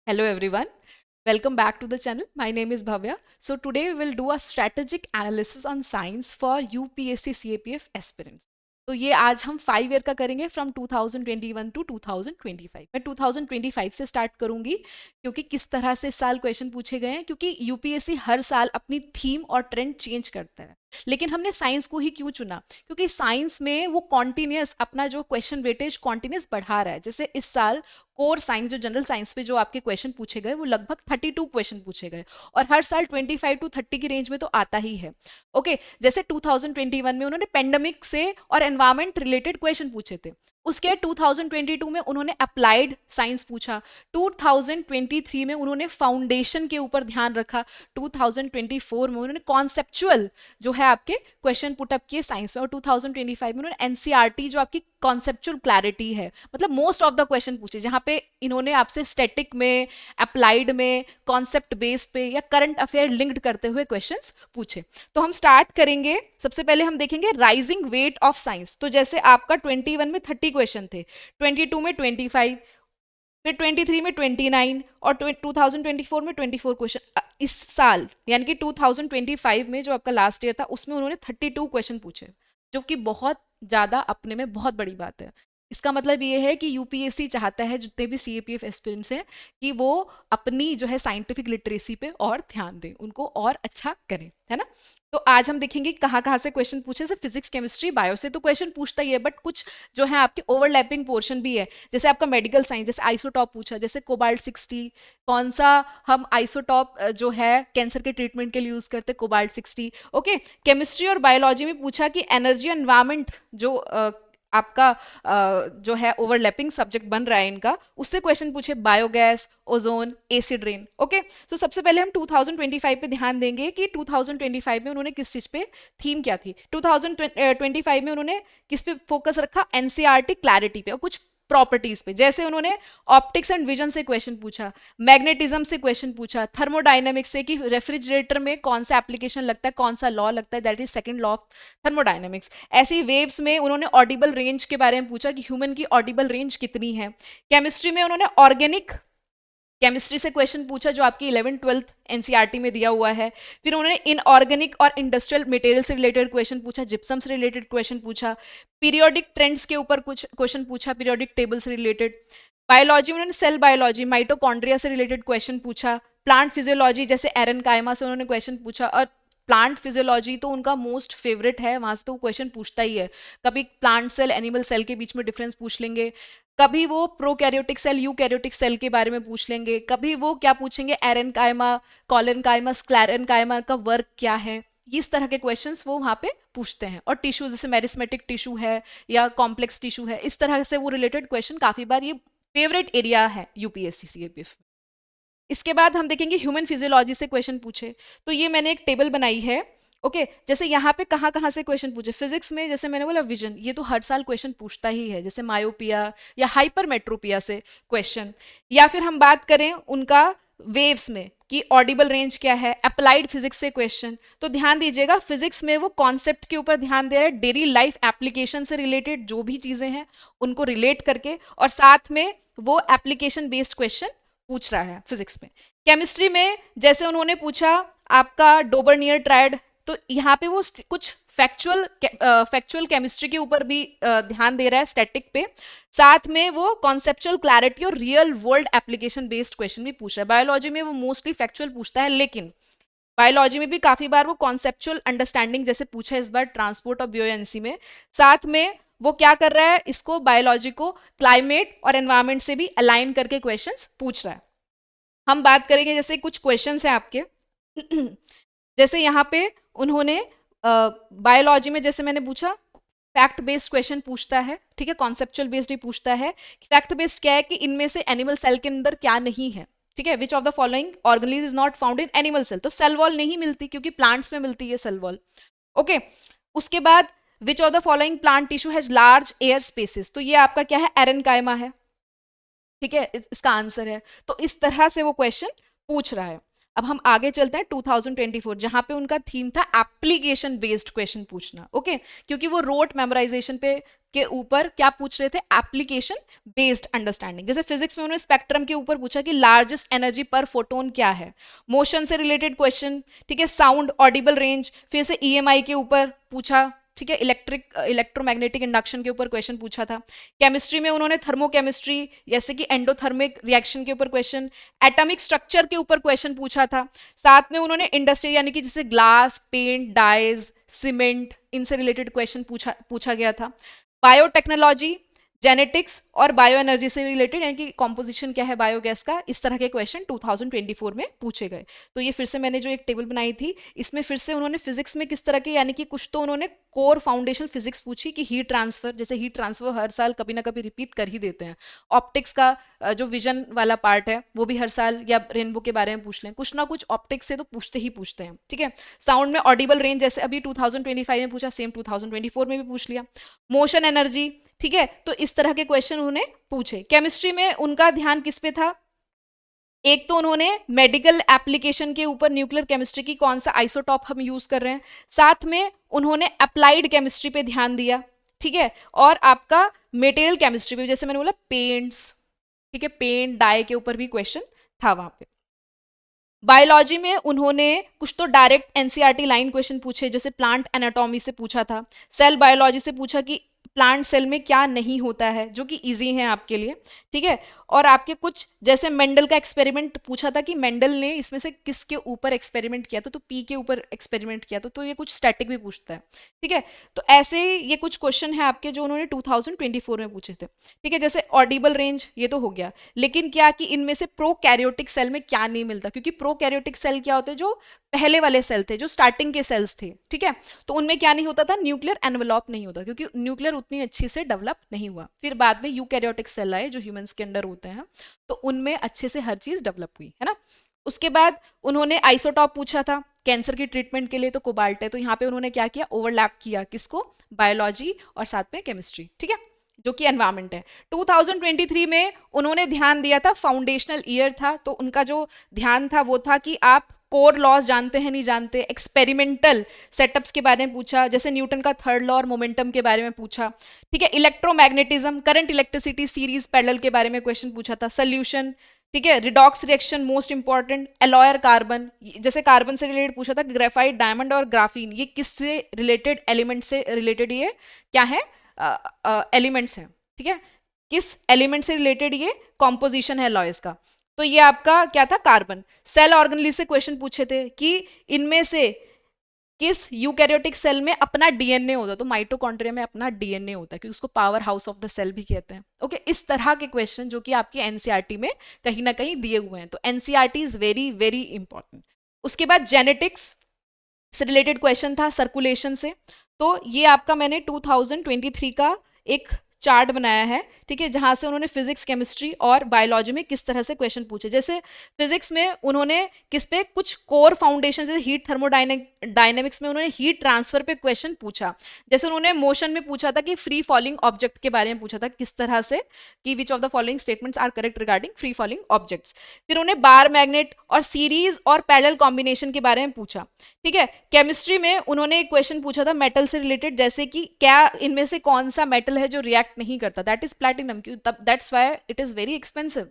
Hello everyone. Welcome back to the channel. My name is Bhavya. So today we will do a strategic analysis on science for UPSC CAPF aspirants. तो ये आज हम 5 year का करेंगे from 2021 to 2025। मैं 2025 से start करूंगी क्योंकि किस तरह से इस साल क्वेश्चन पूछे गए हैं, क्योंकि यूपीएससी हर साल अपनी थीम और ट्रेंड चेंज करता है। लेकिन हमने साइंस को ही क्यों चुना? क्योंकि साइंस में वो कॉन्टिन्यूस अपना जो क्वेश्चन वेटेज कॉन्टिन्यूस बढ़ा रहा है। जैसे इस साल कोर साइंस जो जनरल साइंस पे जो आपके क्वेश्चन पूछे गए वो लगभग 32 क्वेश्चन पूछे गए, और हर साल 25 टू 30 की रेंज में तो आता ही है। ओके, जैसे 2021 में उन्होंने पेंडेमिक से और एनवायरमेंट रिलेटेड क्वेश्चन पूछे थे। उसके 2022 में उन्होंने अप्लाइड साइंस पूछा। 2023 में उन्होंने फाउंडेशन के ऊपर ध्यान रखा। 2024 में उन्होंने कॉन्सेप्चुअल जो है आपके क्वेश्चन पुटअप किए साइंस में, और 2025 में उन्होंने एनसीईआरटी जो आपकी कॉन्सेप्चुअल क्लैरिटी है, मतलब मोस्ट ऑफ द क्वेश्चन पूछे, जहां पे इन्होंने आपसे स्टैटिक में, अप्लाइड में, कॉन्सेप्ट बेस्ड पे या करंट अफेयर लिंक्ड करते हुए क्वेश्चंस पूछे। तो हम स्टार्ट करेंगे। सबसे पहले हम देखेंगे राइजिंग वेट ऑफ साइंस। तो जैसे आपका 21 में 30 क्वेश्चन थे, 22 में 25, फिर 23 में 29 और 2024 में 24 क्वेश्चन। इस साल यानी कि 2025 में जो आपका लास्ट ईयर था उसमें उन्होंने 32 क्वेश्चन पूछे, जो कि बहुत ज्यादा अपने में बहुत बड़ी बात है। इसका मतलब ये है कि यूपीएससी चाहता है जितने भी सीएपीएफ एस्पिरेंट्स हैं कि वो अपनी जो है साइंटिफिक लिटरेसी पे और ध्यान दें, उनको और अच्छा करें, है ना। तो आज हम देखेंगे कहाँ कहाँ से क्वेश्चन पूछे। से फिजिक्स केमिस्ट्री बायो से तो क्वेश्चन पूछता ही है, बट कुछ जो है आपके ओवरलैपिंग पोर्शन भी है। जैसे आपका मेडिकल साइंस, जैसे आइसोटॉप पूछा, जैसे कोबाल्ट 60, कौन सा हम आइसोटॉप जो है कैंसर के ट्रीटमेंट के लिए यूज करते हैं, कोबाल्ट 60। ओके, केमिस्ट्री और बायोलॉजी में पूछा कि एनर्जी एनवायरमेंट जो आपका जो है ओवरलैपिंग सब्जेक्ट बन रहा है इनका, उससे क्वेश्चन पूछे, biogas, ozone, acid rain. Okay, तो सबसे पहले हम 2025 पे ध्यान देंगे कि 2025 में उन्होंने किस चीज पे थीम क्या थी। 2025 में उन्होंने किस पे फोकस रखा? एनसीईआरटी क्लैरिटी पे और कुछ प्रॉपर्टीज पे। जैसे उन्होंने ऑप्टिक्स एंड विजन से क्वेश्चन पूछा, मैग्नेटिज्म से क्वेश्चन पूछा, थर्मोडाइनमिक्स से कि रेफ्रिजरेटर में कौन सा एप्लीकेशन लगता है, कौन सा लॉ लगता है, that is second law of thermodynamics. ऐसी वेव्स में उन्होंने ऑडिबल रेंज के बारे में पूछा कि ह्यूमन की ऑडिबल रेंज कितनी है। केमिस्ट्री में उन्होंने ऑर्गेनिक केमिस्ट्री से क्वेश्चन पूछा जो आपकी 11th-12th एनसीईआरटी में दिया हुआ है। फिर उन्होंने इनऑर्गेनिक और इंडस्ट्रियल मटेरियल से रिलेटेड क्वेश्चन पूछा, जिप्सम से रिलेटेड क्वेश्चन पूछा, पीरियोडिक ट्रेंड्स के ऊपर कुछ क्वेश्चन पूछा, पीरियोडिक टेबल से रिलेटेड। बायोलॉजी में उन्होंने सेल बायोलॉजी, माइटोकॉन्ड्रिया से रिलेटेड क्वेश्चन पूछा। प्लांट फिजियोलॉजी जैसे एरन कायमा से उन्होंने क्वेश्चन पूछा, और प्लांट फिजियोलॉजी तो उनका मोस्ट फेवरेट है, वहां से तो क्वेश्चन पूछता ही है। कभी प्लांट सेल एनिमल सेल के बीच में डिफरेंस पूछ लेंगे, कभी वो प्रोकैरियोटिक सेल यूकैरियोटिक सेल के बारे में पूछ लेंगे, कभी वो क्या पूछेंगे, एरन कायमा, कॉलन कायमा, स्क्लेरन कायमा का वर्क क्या है। इस तरह के क्वेश्चंस वो वहां पे पूछते हैं। और टिश्यू जैसे मेरिस्मेटिक टिश्यू है या कॉम्प्लेक्स टिश्यू है, इस तरह से वो रिलेटेड क्वेश्चन काफी बार, ये फेवरेट एरिया है यूपीएससी सीएपीएफ। इसके बाद हम देखेंगे ह्यूमन फिजियोलॉजी से क्वेश्चन पूछे। तो ये मैंने एक टेबल बनाई है। ओके, जैसे यहाँ पे कहाँ कहाँ से क्वेश्चन पूछे। फिजिक्स में जैसे मैंने बोला विजन, ये तो हर साल क्वेश्चन पूछता ही है, जैसे मायोपिया या हाइपरमेट्रोपिया से क्वेश्चन। या फिर हम बात करें उनका वेव्स में कि ऑडिबल रेंज क्या है, अप्लाइड फिजिक्स से क्वेश्चन। तो ध्यान दीजिएगा, फिजिक्स में वो कॉन्सेप्ट के ऊपर ध्यान दे रहे हैं, डेली लाइफ एप्लीकेशन से रिलेटेड जो भी चीजें हैं उनको रिलेट करके, और साथ में वो एप्लीकेशन बेस्ड क्वेश्चन पूछ रहा है फिजिक्स में। केमिस्ट्री में जैसे उन्होंने पूछा आपका डोबरनियर ट्रायड, तो यहाँ पे वो कुछ फैक्चुअल केमिस्ट्री के ऊपर भी ध्यान दे रहा है, स्टैटिक पे। साथ में वो कॉन्सेप्चुअल क्लैरिटी और real world application based question भी पूछ रहा है। बायोलॉजी में वो मोस्टली फैक्चुअल पूछता है, लेकिन बायोलॉजी में भी काफी बार वो कॉन्सेप्चुअल अंडरस्टैंडिंग जैसे पूछा है इस बार ट्रांसपोर्ट और बियोएंसी में। साथ में वो क्या कर रहा है, इसको बायोलॉजी को क्लाइमेट और एनवायरमेंट से भी अलाइन करके क्वेश्चंस पूछ रहा है। हम बात करेंगे जैसे कुछ क्वेश्चंस हैं आपके जैसे यहाँ पे उन्होंने बायोलॉजी में जैसे मैंने पूछा, फैक्ट बेस्ड क्वेश्चन पूछता है, ठीक है, कॉन्सेप्चुअल बेस्ड ही पूछता है। फैक्ट बेस्ड क्या है कि इनमें से एनिमल सेल के अंदर क्या नहीं है, ठीक है, which of the following organelles is not found in animal cell. तो सेल वॉल नहीं मिलती, क्योंकि प्लांट्स में मिलती है सेल वॉल। ओके, उसके बाद which of the following plant tissue has large air spaces. तो ये आपका क्या है, एरन कायमा है, ठीक है, इसका आंसर है। तो इस तरह से वो क्वेश्चन पूछ रहा है। अब हम आगे चलते हैं 2024, जहां पे उनका थीम था एप्लीकेशन बेस्ड क्वेश्चन पूछना। ओके, क्योंकि वो रोट मेमोराइजेशन पे के ऊपर क्या पूछ रहे थे, एप्लीकेशन बेस्ड अंडरस्टैंडिंग। जैसे फिजिक्स में उन्होंने स्पेक्ट्रम के ऊपर पूछा कि लार्जेस्ट एनर्जी पर फोटोन क्या है, मोशन से रिलेटेड क्वेश्चन, ठीक है, साउंड ऑडिबल रेंज, फिर से ईएमआई के ऊपर पूछा, ठीक है, इलेक्ट्रोमैग्नेटिक इंडक्शन के ऊपर क्वेश्चन पूछा था। केमिस्ट्री में उन्होंने थर्मोकेमिस्ट्री जैसे कि एंडोथर्मिक रिएक्शन के ऊपर क्वेश्चन, एटॉमिक स्ट्रक्चर के ऊपर क्वेश्चन पूछा था। साथ में उन्होंने इंडस्ट्री यानी कि जैसे ग्लास, पेंट, डाइज, सीमेंट, इनसे रिलेटेड क्वेश्चन पूछा गया था। बायोटेक्नोलॉजी, जेनेटिक्स और बायो एनर्जी से रिलेटेड यानी कि कॉम्पोजिशन क्या है बायोगैस का, इस तरह के क्वेश्चन 2024 में पूछे गए। तो ये फिर से मैंने जो एक टेबल बनाई थी, इसमें फिर से उन्होंने फिजिक्स में किस तरह के यानी कि कुछ तो उन्होंने कोर फाउंडेशन फिजिक्स पूछी कि हीट ट्रांसफर, जैसे हीट ट्रांसफर हर साल कभी ना कभी रिपीट कर ही देते हैं। ऑप्टिक्स का जो विजन वाला पार्ट है वो भी हर साल, या रेनबो के बारे में पूछ लें, कुछ ना कुछ ऑप्टिक्स से तो पूछते ही पूछते हैं, ठीक है। साउंड में ऑडिबल रेंज जैसे अभी 2025 में पूछा, सेम 2024 में भी पूछ लिया। मोशन एनर्जी, ठीक है, तो इस तरह के क्वेश्चन उन्होंने पूछे। केमिस्ट्री में उनका ध्यान किस पे था, एक तो उन्होंने मेडिकल एप्लीकेशन के ऊपर न्यूक्लियर केमिस्ट्री की कौन सा आइसोटॉप हम यूज कर रहे हैं, साथ में उन्होंने अप्लाइड केमिस्ट्री पे ध्यान दिया, ठीक है, और आपका मटेरियल केमिस्ट्री पे, जैसे मैंने बोला पेंट्स, ठीक है, पेंट डाई के ऊपर भी क्वेश्चन था वहां पे। बायोलॉजी में उन्होंने कुछ तो डायरेक्ट एनसीईआरटी लाइन क्वेश्चन पूछे, जैसे प्लांट एनाटॉमी से पूछा था, सेल बायोलॉजी से पूछा कि प्लांट सेल में क्या नहीं होता है, जो कि इजी है आपके लिए, ठीक है। और आपके कुछ जैसे मेंडल का एक्सपेरिमेंट पूछा था कि मेंडल ने इसमें से किसके ऊपर एक्सपेरिमेंट किया था, तो पी के ऊपर एक्सपेरिमेंट किया था, तो ये कुछ स्टैटिक भी पूछता है, ठीक है। तो ऐसे ये कुछ क्वेश्चन है आपके जो उन्होंने 2024 में पूछे थे, ठीक है। जैसे ऑडिबल रेंज ये तो हो गया, लेकिन क्या कि इनमें से प्रोकैरियोटिक सेल में क्या नहीं मिलता, क्योंकि प्रोकैरियोटिक सेल क्या होते हैं, जो पहले वाले सेल थे, जो स्टार्टिंग के सेल्स थे, ठीक है, तो उनमें क्या नहीं होता था, न्यूक्लियर एनवेलप नहीं होता, क्योंकि न्यूक्लियर उतनी अच्छी से डेवलप नहीं हुआ। फिर बाद में यूकैरियोटिक सेल आए जो ह्यूमंस के अंदर होते हैं, तो उनमें अच्छे से हर चीज डेवलप हुई है ना। उसके बाद उन्होंने आइसोटॉप पूछा था कैंसर की ट्रीटमेंट के लिए, तो कोबाल्ट है, तो यहाँ पे उन्होंने क्या किया, ओवरलैप किया किसको, बायोलॉजी और साथ में केमिस्ट्री, ठीक है, जो कि एनवायरमेंट है। 2023 में उन्होंने ध्यान दिया था, फाउंडेशनल ईयर था, तो उनका जो ध्यान था वो था कि आप कोर लॉज जानते हैं नहीं जानते, एक्सपेरिमेंटल सेटअप्स के बारे में पूछा, जैसे न्यूटन का थर्ड लॉ और मोमेंटम के बारे में पूछा, ठीक है, electromagnetism, current electricity series parallel के बारे में क्वेश्चन पूछा था, सोल्यूशन, ठीक है, रिडॉक्स रिएक्शन मोस्ट इंपॉर्टेंट, एलॉयर कार्बन, जैसे कार्बन से रिलेटेड पूछा था, ग्रेफाइट, डायमंड और ग्राफीन, ये किससे रिलेटेड एलिमेंट से रिलेटेड, ये क्या है, एलिमेंट्स हैं, ठीक है, किस एलिमेंट से रिलेटेड ये कॉम्पोजिशन है लॉयस का, तो ये आपका क्या था, कार्बन। सेल ऑर्गेनेली से क्वेश्चन पूछे थे कि इनमें से किस यूकैरियोटिक सेल में अपना डीएनए होता है, तो माइटोकॉन्ड्रिया में अपना डीएनए होता है, क्योंकि उसको power house of the cell भी कहते हैं। ओके, इस तरह के क्वेश्चन जो कि आपकी एनसीईआरटी में कहीं ना कहीं दिए हुए हैं, तो NCERT is very very important. उसके बाद जेनेटिक्स से रिलेटेड क्वेश्चन था सर्कुलेशन से, तो ये आपका मैंने 2023 का एक चार्ट बनाया है, ठीक है, जहां से उन्होंने फिजिक्स, केमिस्ट्री और बायोलॉजी में किस तरह से क्वेश्चन पूछे। जैसे फिजिक्स में उन्होंने किस पे कुछ कोर फाउंडेशन, जैसे हीट थर्मोडायनेमिक्स में उन्होंने हीट ट्रांसफर पे क्वेश्चन पूछा। जैसे उन्होंने मोशन में पूछा था कि फ्री फॉलिंग ऑब्जेक्ट के बारे में पूछा था, किस तरह से कि which of the following statements are correct regarding free falling objects. फिर उन्हें बार मैग्नेट और सीरीज और पैरेलल कॉम्बिनेशन के बारे में पूछा, ठीक है। केमिस्ट्री में उन्होंने एक क्वेश्चन पूछा था मेटल से रिलेटेड, जैसे कि क्या इनमें से कौन सा मेटल है जो रिएक्ट नहीं करता, that is platinum, that's why it is very expensive.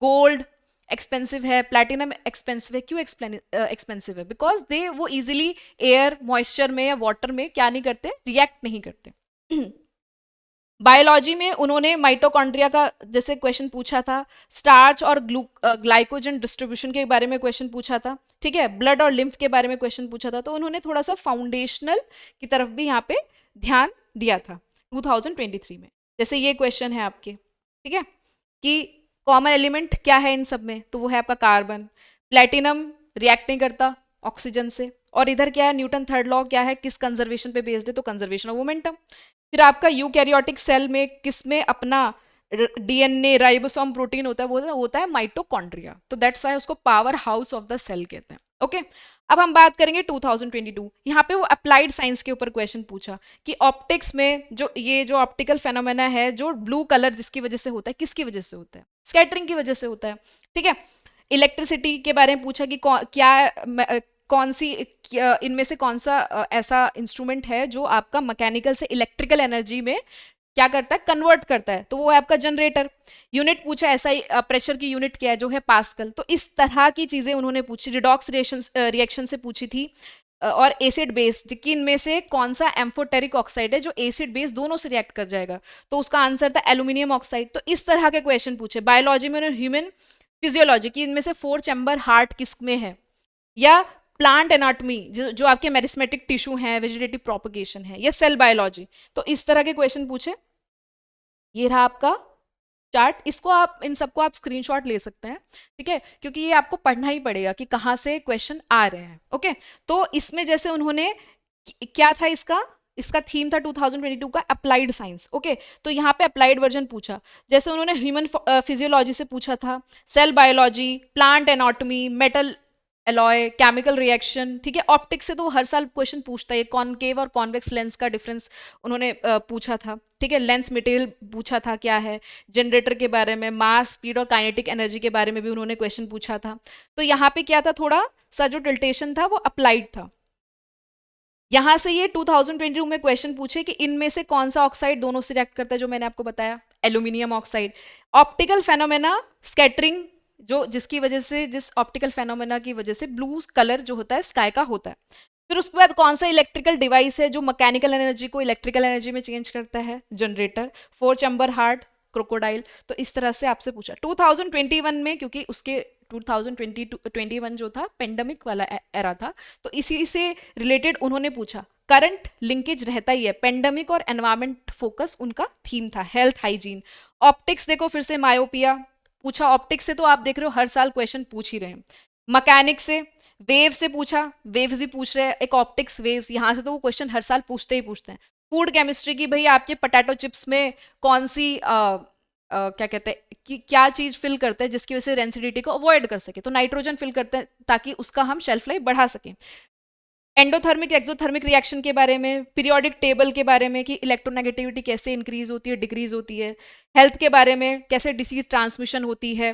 Gold expensive है, प्लैटिनम एक्सपेंसिव है, क्यों एक्सपेंसिव है, बिकॉज दे वो इजिली एयर, मॉइस्चर में या वाटर में क्या नहीं करते, रिएक्ट नहीं करते। बायोलॉजी में उन्होंने माइटोकॉन्ड्रिया का जैसे क्वेश्चन पूछा था, स्टार्च और ग्लाइकोजन डिस्ट्रीब्यूशन के बारे में क्वेश्चन पूछा था, ठीक है, ब्लड और लिम्फ के बारे में क्वेश्चन पूछा था, तो उन्होंने थोड़ा सा फाउंडेशनल की तरफ भी यहाँ पे ध्यान दिया था 2023 में। जैसे ये क्वेश्चन है आपके, ठीक है, कि कॉमन एलिमेंट क्या है इन सब में, तो वो है आपका कार्बन, प्लेटिनम रिएक्ट नहीं करता ऑक्सीजन से, और इधर क्या है, न्यूटन थर्ड लॉ क्या है, किस कंजर्वेशन पे बेस्ड है, तो कंजर्वेशन ऑफ मोमेंटम। फिर आपका यूकैरियोटिक सेल में किस में अपना डीएनए राइबोसोम प्रोटीन होता है, वो होता है माइटोकॉन्ड्रिया, तो दैट्स वाई उसको power house of the cell कहते हैं। ओके, अब हम बात करेंगे 2022, यहाँ पे वो अप्लाइड साइंस के ऊपर क्वेश्चन पूछा कि ऑप्टिक्स में जो ये जो ऑप्टिकल फेनोमेना है, जो ब्लू कलर जिसकी वजह से होता है, किसकी वजह से होता है, स्कैटरिंग की वजह से होता है, ठीक है। इलेक्ट्रिसिटी के बारे में पूछा कि कौन सी इनमें से कौन सा ऐसा इंस्ट्रूमेंट है जो आपका मैकेनिकल से इलेक्ट्रिकल एनर्जी में क्या करता है, कन्वर्ट करता है, तो वो है आपका जनरेटर। यूनिट पूछा ऐसा ही, प्रेशर की यूनिट क्या है, जो है पास्कल। तो इस तरह की चीजें उन्होंने पूछी। रिडॉक्स रिएक्शन से पूछी थी, और एसिड बेस कि इनमें से कौन सा एम्फोटेरिक ऑक्साइड है जो एसिड बेस दोनों से रिएक्ट कर जाएगा, तो उसका आंसर था एल्यूमिनियम ऑक्साइड। तो इस तरह के क्वेश्चन पूछे। बायोलॉजी में ह्यूमन फिजियोलॉजी की इनमें से 4 चैम्बर हार्ट किस में है, या प्लांट एनाटॉमी जो आपके मेरिस्मेटिक टिश्यू है, वेजिटेटिव प्रोपगेशन है, या सेल बायोलॉजी। तो इस तरह के क्वेश्चन पूछे। ये रहा आपका चार्ट। इसको आप, इन सबको आप स्क्रीनशॉट ले सकते हैं, ठीक है, क्योंकि ये आपको पढ़ना ही पड़ेगा कि कहाँ से क्वेश्चन आ रहे हैं। ओके, तो इसमें जैसे उन्होंने क्या था, इसका इसका थीम था 2022 का अप्लाइड साइंस। ओके, तो यहाँ पे अप्लाइड वर्जन पूछा। जैसे उन्होंने ह्यूमन फिजियोलॉजी से पूछा था, cell biology, plant anatomy, metal alloy, chemical reaction, ठीक है। ऑप्टिक्स से तो हर साल क्वेश्चन पूछता है, कॉनकेव और कॉन्वेक्स लेंस का डिफरेंस उन्होंने पूछा था, ठीक है। लेंस मटेरियल पूछा था क्या है, जनरेटर के बारे में, मास, स्पीड और काइनेटिक एनर्जी के बारे में भी उन्होंने क्वेश्चन पूछा था। तो यहाँ पे क्या था, थोड़ा सा जो टिल्टेशन था वो अप्लाइड था। यहां से ये 2022 में क्वेश्चन पूछे कि इनमें से कौन सा ऑक्साइड दोनों से रिएक्ट करता है, जो मैंने आपको बताया, aluminium oxide. Optical phenomena, scattering, जो जिसकी वजह से, जिस ऑप्टिकल फेनोमेना की वजह से ब्लू कलर जो होता है स्काई का होता है। फिर उसके बाद कौन सा इलेक्ट्रिकल डिवाइस है जो मैकेनिकल एनर्जी को इलेक्ट्रिकल एनर्जी में चेंज करता है, जनरेटर। 4 chamber heart, crocodile. तो इस तरह से आपसे पूछा 2021 में, क्योंकि उसके 2021 जो था पेंडेमिक वाला एरा था, तो इसी से रिलेटेड उन्होंने पूछा। करंट लिंकेज रहता ही है, पेंडेमिक और एनवायरमेंट फोकस उनका थीम था, हेल्थ हाइजीन। ऑप्टिक्स देखो फिर से मायोपिया पूछा। ऑप्टिक्स से तो आप देख रहे हो हर साल क्वेश्चन पूछ ही रहे हैं। मैकेनिक्स से, वेव से पूछा, वेव्स ही पूछ रहे हैं, एक ऑप्टिक्स वेव्स, यहां से तो वो क्वेश्चन हर साल पूछते ही पूछते हैं। फूड केमिस्ट्री की, भाई आपके पोटैटो चिप्स में कौन सी क्या कहते हैं कि क्या चीज फिल करते हैं जिसकी वजह से रेंसिडिटी को अवॉइड कर सके, तो नाइट्रोजन फिल करते हैं ताकि उसका हम शेल्फ लाइफ बढ़ा सकें। एंडोथर्मिक एक्सोथर्मिक रिएक्शन के बारे में, पीरियोडिक टेबल के बारे में कि इलेक्ट्रोनेगेटिविटी कैसे इंक्रीज होती है, डिक्रीज होती है। हेल्थ के बारे में, कैसे डिसीज ट्रांसमिशन होती है।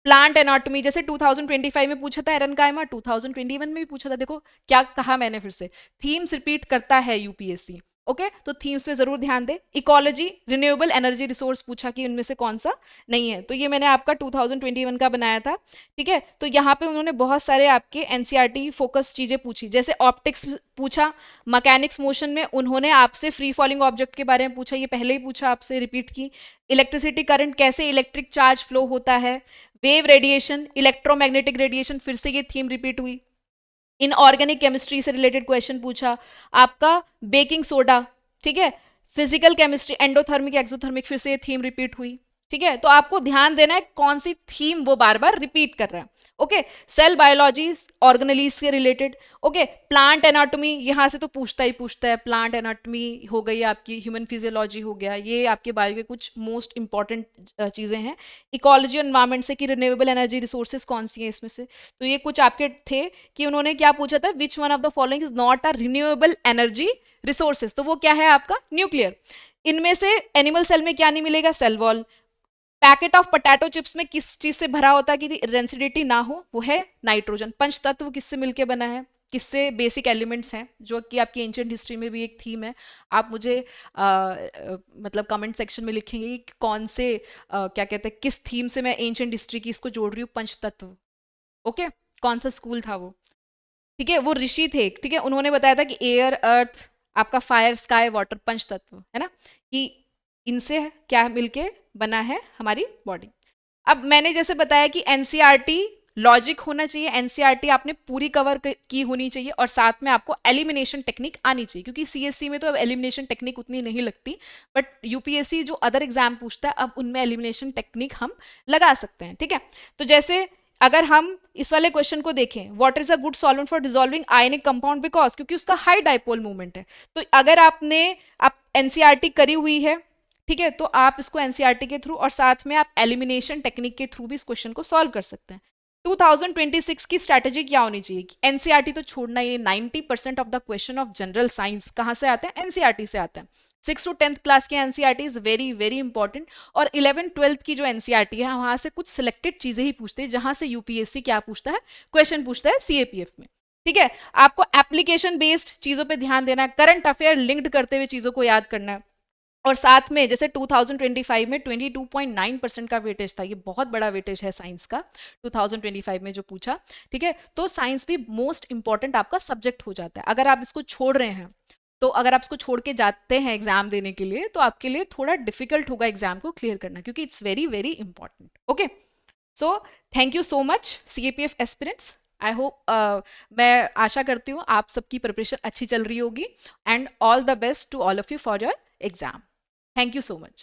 प्लांट एनाटॉमी, जैसे 2025 में पूछा था एरन कायमा, 2021 में भी पूछा था। देखो क्या कहा मैंने, फिर से थीम्स रिपीट करता है यूपीएससी। ओके, तो थीम्स पे जरूर ध्यान दे। इकोलॉजी, रिन्यूएबल एनर्जी रिसोर्स पूछा कि उनमें से कौन सा नहीं है, तो ये मैंने आपका 2021 का बनाया था, ठीक है। तो यहाँ पे उन्होंने बहुत सारे आपके एनसीईआरटी फोकस चीजें पूछी, जैसे ऑप्टिक्स पूछा। मैकेनिक्स मोशन में उन्होंने आपसे फ्री फॉलिंग ऑब्जेक्ट के बारे में पूछा, ये पहले ही पूछा आपसे, रिपीट की। इलेक्ट्रिसिटी करंट, कैसे इलेक्ट्रिक चार्ज फ्लो होता है। वेव रेडिएशन, इलेक्ट्रोमैग्नेटिक रेडिएशन, फिर से ये थीम रिपीट हुई। इनऑर्गेनिक केमिस्ट्री से रिलेटेड क्वेश्चन पूछा आपका, बेकिंग सोडा, ठीक है। फिजिकल केमिस्ट्री, एंडोथर्मिक एक्सोथर्मिक, फिर से ये थीम रिपीट हुई, ठीक है। तो आपको ध्यान देना है कौन सी थीम वो बार बार रिपीट कर रहा है। ओके, सेल बायोलॉजी, ऑर्गेनेलीज से रिलेटेड। ओके, प्लांट एनाटॉमी, यहां से तो पूछता ही पूछता है। प्लांट एनाटॉमी हो गई आपकी, ह्यूमन फिजियोलॉजी हो गया, ये आपके बायो के कुछ मोस्ट इंपॉर्टेंट चीजें हैं। इकोलॉजी और एनवायरमेंट से कि रिन्यूएबल एनर्जी रिसोर्सेज कौन सी है इसमें से, तो ये कुछ आपके थे। कि उन्होंने क्या पूछा था, which one of the following is not a renewable energy resources, तो वो क्या है आपका, न्यूक्लियर। इनमें से एनिमल सेल में क्या नहीं मिलेगा, cell wall. Packet of potato chips में किस चीज से भरा होता है कि रेंसिडिटी ना हो, वो है नाइट्रोजन। पंचतत्व किससे मिलकर बना है, किससे बेसिक एलिमेंट्स हैं, जो कि आपकी एंशिएंट हिस्ट्री में भी एक थीम है। आप मुझे मतलब कमेंट सेक्शन में लिखेंगे कि कौन से क्या कहते हैं, किस थीम से मैं एंशिएंट हिस्ट्री की इसको जोड़ रही हूँ, पंचतत्व। ओके, कौन सा स्कूल था वो, ठीक है। वो ऋषि थे, ठीक है, उन्होंने बताया था कि एयर, अर्थ, आपका फायर, स्काई, वाटर, पंच तत्व है ना, कि इनसे क्या मिलके बना है हमारी बॉडी। अब मैंने जैसे बताया कि एनसीईआरटी लॉजिक होना चाहिए, एनसीईआरटी आपने पूरी कवर की होनी चाहिए, और साथ में आपको एलिमिनेशन टेक्निक आनी चाहिए, क्योंकि सीएससी में तो अब एलिमिनेशन टेक्निक उतनी नहीं लगती, बट यूपीएससी जो अदर एग्जाम पूछता है अब उनमें एलिमिनेशन टेक्निक हम लगा सकते हैं, ठीक है। तो जैसे अगर हम इस वाले क्वेश्चन को देखें, what is a good solvent for dissolving ionic compound, because क्योंकि उसका हाई डाइपोल मूवमेंट है। तो अगर आपने आप एनसीईआरटी करी हुई है, ठीक है, तो आप इसको एनसीईआरटी के थ्रू और साथ में आप एलिमिनेशन टेक्निक के थ्रू भी इस क्वेश्चन को सॉल्व कर सकते हैं। 2026 की स्ट्रैटेजी क्या होनी चाहिए, एनसीईआरटी तो छोड़ना ही, 90% of the question of general science कहां से आते हैं, एनसीईआरटी से आते हैं। 6 to 10th क्लास की NCERT is very very important, और 11th-12th की जो एनसीईआरटी है वहां से कुछ सिलेक्टेड चीजें ही पूछते हैं, जहां से यूपीएससी क्या पूछता है, क्वेश्चन पूछता है सीएपीएफ में। ठीक है, आपको एप्लीकेशन बेस्ड चीजों पे ध्यान देना है, करंट अफेयर लिंक्ड करते हुए चीजों को याद करना है, और साथ में जैसे 2025 में 22.9% का वेटेज था, ये बहुत बड़ा वेटेज है साइंस का 2025 में जो पूछा। ठीक है, तो साइंस भी मोस्ट इंपॉर्टेंट आपका सब्जेक्ट हो जाता है। अगर आप इसको छोड़ रहे हैं, तो अगर आप इसको छोड़ के जाते हैं एग्जाम देने के लिए, तो आपके लिए थोड़ा डिफिकल्ट होगा एग्जाम को क्लियर करना, क्योंकि it's very very important. Okay, so thank you so much CAPF aspirants. I hope, मैं आशा करती हूँ आप सबकी प्रिपरेशन अच्छी चल रही होगी, and all the best to all of you for your exam. Thank you so much.